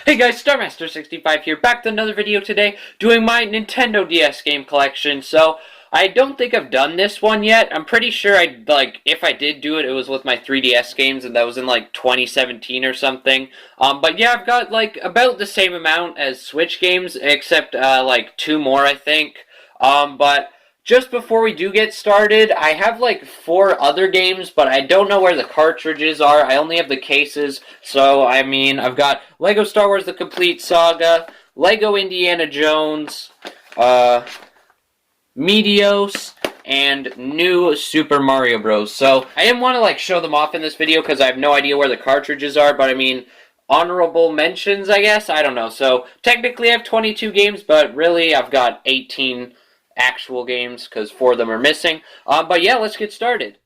Hey guys, StarMaster65 here, back to another video today, doing my Nintendo DS game collection. So, I don't think I've done this one yet. I'm pretty sure if I did do it, it was with my 3DS games, and that was in, 2017 or something. But yeah, I've got, about the same amount as Switch games, except, 2 more, I think. But just before we do get started, I have 4 other games, but I don't know where the cartridges are. I only have the cases, so I mean, I've got Lego Star Wars The Complete Saga, Lego Indiana Jones, Meteos, and new Super Mario Bros. So I didn't want to show them off in this video because I have no idea where the cartridges are, but I mean, honorable mentions, I guess? I don't know. So technically I have 22 games, but really I've got 18 actual games because 4 of them are missing. But yeah, let's get started.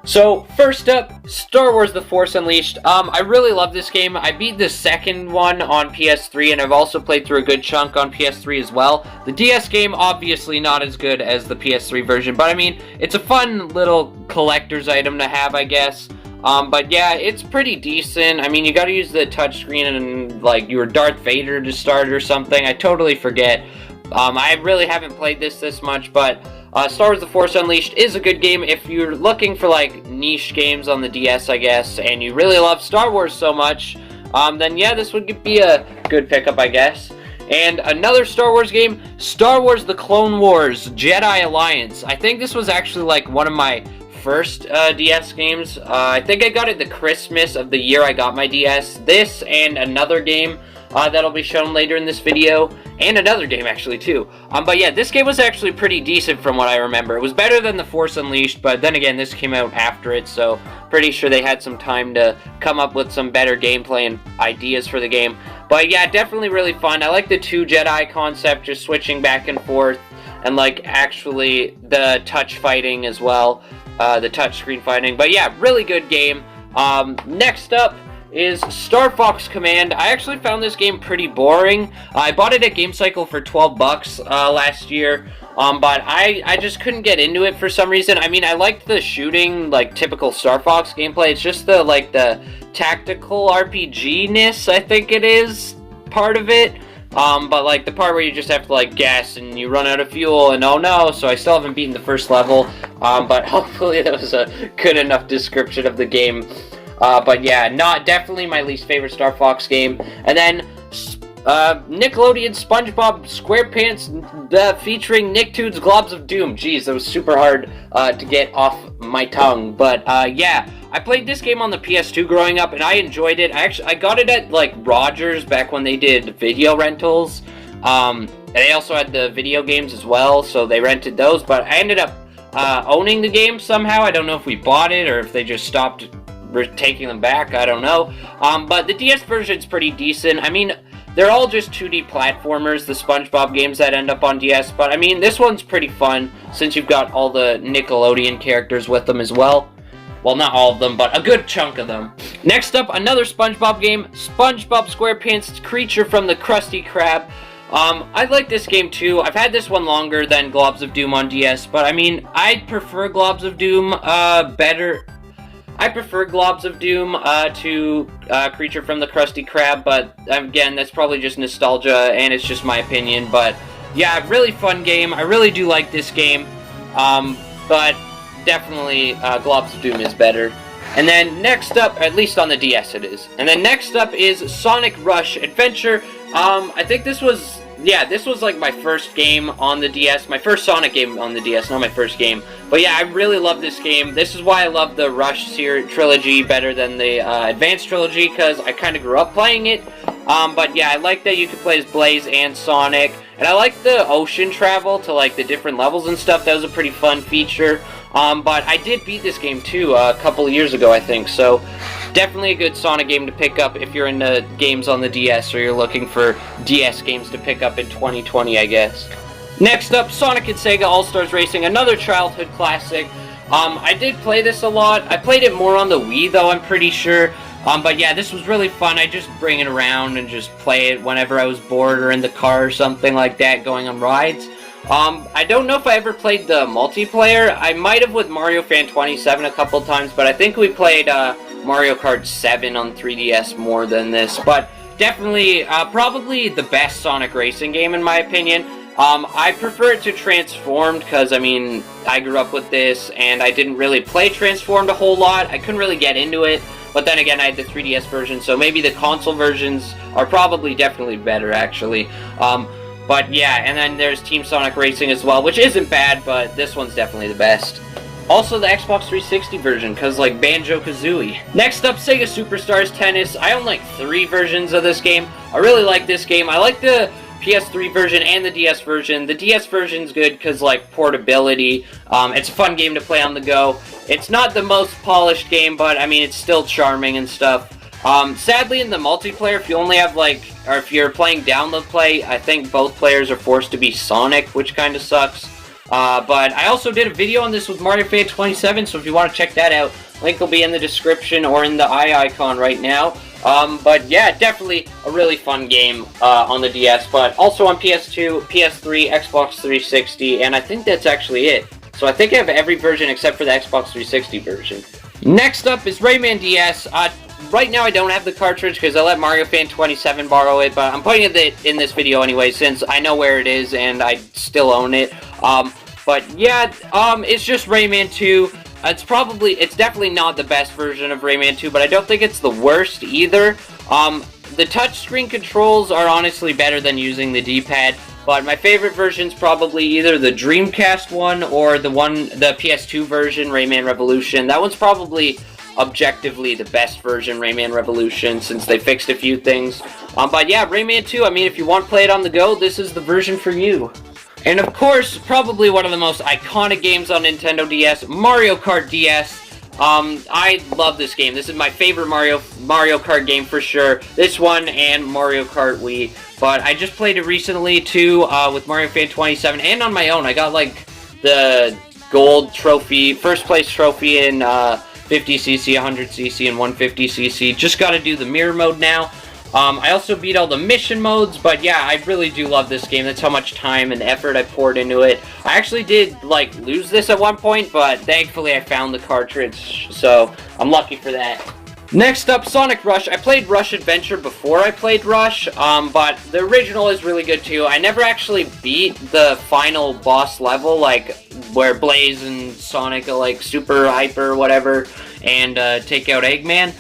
So, first up, Star Wars The Force Unleashed. I really love this game. I beat the second one on PS3, and I've also played through a good chunk on PS3 as well. The DS game, obviously not as good as the PS3 version, but I mean, it's a fun little collector's item to have, I guess. But yeah, it's pretty decent. I mean, you gotta use the touchscreen and, you were Darth Vader to start or something. I totally forget. I really haven't played this much, but Star Wars The Force Unleashed is a good game if you're looking for, niche games on the DS, I guess, and you really love Star Wars so much, then yeah, this would be a good pickup, I guess. And another Star Wars game, Star Wars The Clone Wars Jedi Alliance. I think this was actually, one of my first DS games. I think I got it the Christmas of the year I got my DS. This and another game that'll be shown later in this video, and another game actually too. But yeah, this game was actually pretty decent from what I remember. It was better than The Force Unleashed, but then again, this came out after it, so pretty sure they had some time to come up with some better gameplay and ideas for the game. But yeah, definitely really fun. I like the 2 Jedi concept, just switching back and forth, and actually the touch fighting as well, the touchscreen fighting. But yeah, really good game. Next up is Starfox Command. I actually found this game pretty boring. I bought it at GameCycle for 12 bucks last year, but I just couldn't get into it for some reason. I mean, I liked the shooting, typical Star Fox gameplay. It's just the tactical RPG-ness, I think it is, part of it. But the part where you just have to gas and you run out of fuel and oh no, so I still haven't beaten the first level. But hopefully that was a good enough description of the game. But yeah, definitely my least favorite Star Fox game. And then Nickelodeon SpongeBob SquarePants featuring Nicktoons Globs of Doom. Jeez, that was super hard to get off my tongue. But yeah, I played this game on the PS2 growing up, and I enjoyed it. I got it at Rogers back when they did video rentals. And they also had the video games as well, so they rented those. But I ended up owning the game somehow. I don't know if we bought it or if they just stopped taking them back, I don't know. But the DS version's pretty decent. I mean, they're all just 2D platformers, the SpongeBob games that end up on DS, but I mean, this one's pretty fun since you've got all the Nickelodeon characters with them as well. Well, not all of them, but a good chunk of them. Next up, another SpongeBob game, SpongeBob SquarePants Creature from the Krusty Krab. I like this game too. I've had this one longer than Globs of Doom on DS, but I mean, I prefer Globs of Doom better. I prefer Globs of Doom to Creature from the Krusty Krab, but again, that's probably just nostalgia, and it's just my opinion. But yeah, really fun game. I really do like this game, but definitely Globs of Doom is better. And then next up, at least on the DS it is. And then next up is Sonic Rush Adventure. I think this was, my first game on the DS. My first Sonic game on the DS, not my first game. But yeah, I really love this game. This is why I love the Rush trilogy better than the Advanced trilogy, because I kind of grew up playing it. But yeah, I like that you could play as Blaze and Sonic. And I like the ocean travel to the different levels and stuff. That was a pretty fun feature. But I did beat this game too a couple of years ago, I think. So definitely a good Sonic game to pick up if you're into games on the DS or you're looking for DS games to pick up in 2020, I guess. Next up, Sonic and Sega AllStars Racing, another childhood classic. I did play this a lot. I played it more on the Wii, though, I'm pretty sure. But yeah, this was really fun. I just bring it around and just play it whenever I was bored or in the car or something like that, going on rides. I don't know if I ever played the multiplayer. I might have with Mario Fan 27 a couple times, but I think we played Mario Kart 7 on 3DS more than this, but definitely, probably the best Sonic racing game in my opinion. I prefer it to Transformed, because, I mean, I grew up with this, and I didn't really play Transformed a whole lot. I couldn't really get into it, but then again, I had the 3DS version, so maybe the console versions are probably definitely better, actually. But yeah, and then there's Team Sonic Racing as well, which isn't bad, but this one's definitely the best. Also the Xbox 360 version, because like Banjo-Kazooie. Next up, Sega Superstars Tennis. I own like 3 versions of this game. I really like this game. I like the PS3 version and the DS version. The DS version's good because like portability. It's a fun game to play on the go. It's not the most polished game, but I mean it's still charming and stuff. Sadly in the multiplayer, if you only have like, or if you're playing download play, I think both players are forced to be Sonic, which kind of sucks. But I also did a video on this with Mario Fan 27, so if you want to check that out, link will be in the description or in the eye icon right now. But yeah, definitely a really fun game on the DS, but also on PS2, PS3, Xbox 360, and I think that's actually it. So I think I have every version except for the Xbox 360 version. Next up is Rayman DS. Right now I don't have the cartridge because I let Mario Fan 27 borrow it, but I'm putting it in this video anyway since I know where it is and I still own it. But yeah, it's just Rayman 2. It's definitely not the best version of Rayman 2, but I don't think it's the worst either. The touchscreen controls are honestly better than using the D-pad, but my favorite version's probably either the Dreamcast one or the PS2 version, Rayman Revolution. That one's probably objectively the best version, Rayman Revolution, since they fixed a few things. But yeah, Rayman 2, I mean, if you want to play it on the go, this is the version for you. And of course, probably one of the most iconic games on Nintendo DS, Mario Kart DS. I love this game. This is my favorite Mario Kart game for sure. This one and Mario Kart Wii. But I just played it recently too, with Mario Fan 27, and on my own. I got like the gold trophy, first place trophy in 50cc, 100cc, and 150cc. Just gotta do the mirror mode now. I also beat all the mission modes, but yeah, I really do love this game. That's how much time and effort I poured into it. I actually did, like, lose this at one point, but thankfully I found the cartridge, so I'm lucky for that. Next up, Sonic Rush. I played Rush Adventure before I played Rush, but the original is really good too. I never actually beat the final boss level, like, where Blaze and Sonic are, like, super hyper or whatever, and take out Eggman.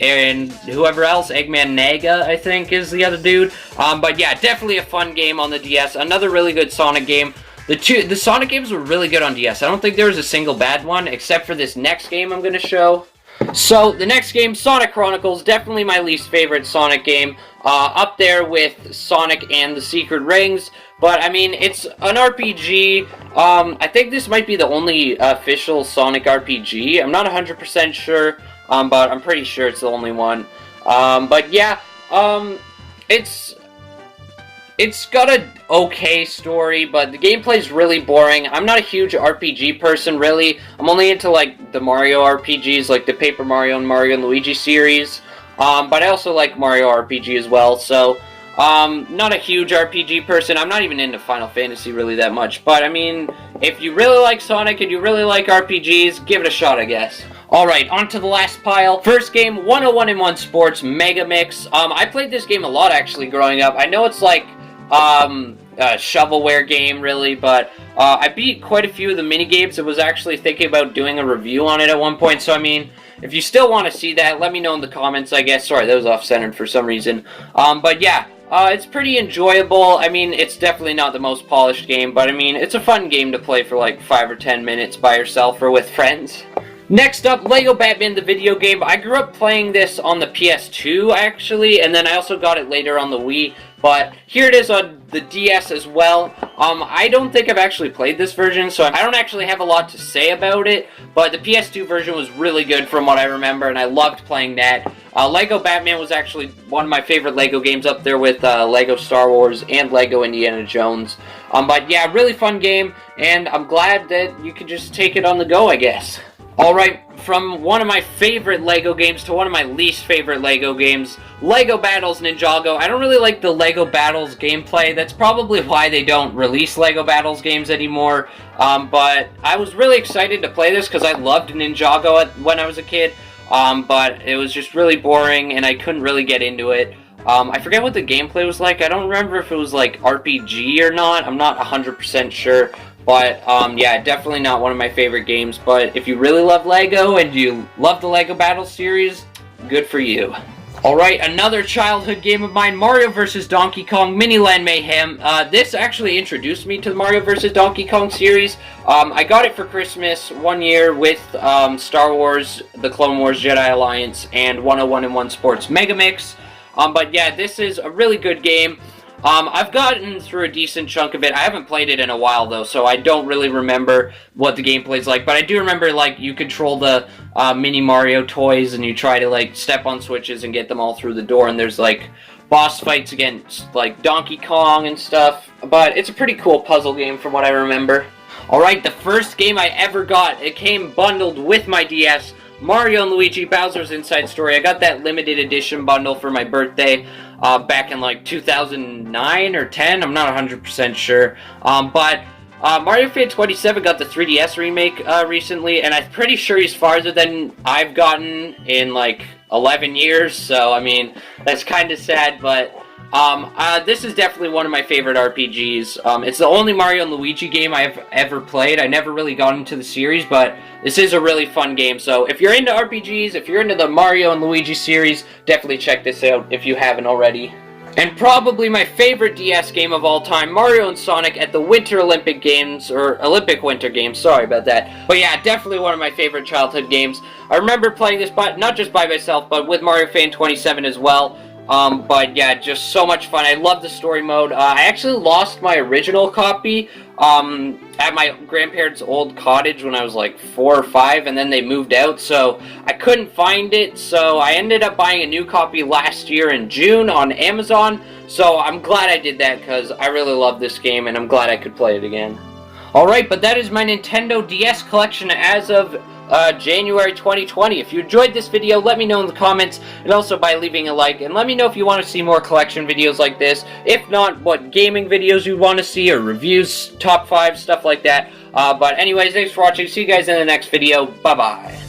And whoever else, Eggman Naga, I think, is the other dude. But yeah, definitely a fun game on the DS. Another really good Sonic game. The Sonic games were really good on DS. I don't think there was a single bad one, except for this next game I'm going to show. So, the next game, Sonic Chronicles, definitely my least favorite Sonic game. Up there with Sonic and the Secret Rings. But, I mean, it's an RPG. I think this might be the only official Sonic RPG. I'm not 100% sure. But I'm pretty sure it's the only one. But yeah, it's got an okay story, but the gameplay's really boring. I'm not a huge RPG person, really. I'm only into, like, the Mario RPGs, like the Paper Mario and Mario and Luigi series. But I also like Mario RPG as well, so, not a huge RPG person. I'm not even into Final Fantasy really that much. But, I mean, if you really like Sonic and you really like RPGs, give it a shot, I guess. Alright, on to the last pile. First game, 101-in-1 Sports Megamix. I played this game a lot, actually, growing up. I know it's like, a shovelware game, really, but, I beat quite a few of the minigames. I was actually thinking about doing a review on it at one point, so I mean, if you still want to see that, let me know in the comments, I guess. Sorry, that was off-centered for some reason. But yeah, it's pretty enjoyable. I mean, it's definitely not the most polished game, but I mean, it's a fun game to play for like 5 or 10 minutes by yourself or with friends. Next up, Lego Batman, the video game. I grew up playing this on the PS2, actually, and then I also got it later on the Wii, but here it is on the DS as well. I don't think I've actually played this version, so I don't actually have a lot to say about it, but the PS2 version was really good from what I remember, and I loved playing that. Lego Batman was actually one of my favorite Lego games, up there with Lego Star Wars and Lego Indiana Jones. But yeah, really fun game, and I'm glad that you could just take it on the go, I guess. Alright, from one of my favorite Lego games to one of my least favorite Lego games, Lego Battles Ninjago. I don't really like the Lego Battles gameplay. That's probably why they don't release Lego Battles games anymore. But I was really excited to play this because I loved Ninjago when I was a kid. but it was just really boring, and I couldn't really get into it. I forget what the gameplay was like. I don't remember if it was like RPG or not. I'm not 100% sure. But, yeah, definitely not one of my favorite games. But if you really love LEGO and you love the LEGO Battle series, good for you. Alright, another childhood game of mine, Mario vs. Donkey Kong Miniland Mayhem. This actually introduced me to the Mario vs. Donkey Kong series. I got it for Christmas one year with Star Wars, the Clone Wars Jedi Alliance, and 101 Sports Megamix. But yeah, this is a really good game. I've gotten through a decent chunk of it. I haven't played it in a while, though, so I don't really remember what the gameplay's like. But I do remember, like, you control the mini Mario toys, and you try to, like, step on switches and get them all through the door. And there's, like, boss fights against, like, Donkey Kong and stuff. But it's a pretty cool puzzle game from what I remember. Alright, the first game I ever got, it came bundled with my DS. Mario and Luigi Bowser's Inside Story. I got that limited edition bundle for my birthday back in like 2009 or 10. I'm not 100% sure. But Mario Fan 27 got the 3DS remake recently, and I'm pretty sure he's farther than I've gotten in like 11 years. So, I mean, that's kind of sad, but this is definitely one of my favorite RPGs. It's the only Mario and Luigi game I've ever played. I never really got into the series, but this is a really fun game. So if you're into RPGs, if you're into the Mario and Luigi series, definitely check this out if you haven't already. And probably my favorite DS game of all time, Mario and Sonic at the Winter Olympic Games, or Olympic Winter Games, sorry about that. But yeah, definitely one of my favorite childhood games. I remember playing this, not just by myself, but with Mario Fan 27 as well. But yeah, just so much fun. I love the story mode. I actually lost my original copy, at my grandparents' old cottage when I was like 4 or 5, and then they moved out, so I couldn't find it, so I ended up buying a new copy last year in June on Amazon, so I'm glad I did that, because I really love this game, and I'm glad I could play it again. Alright, but that is my Nintendo DS collection as of January 2020. If you enjoyed this video, let me know in the comments, and also by leaving a like, and let me know if you want to see more collection videos like this. If not, what gaming videos you want to see, or reviews, top 5, stuff like that. But anyways, thanks for watching. See you guys in the next video. Bye-bye.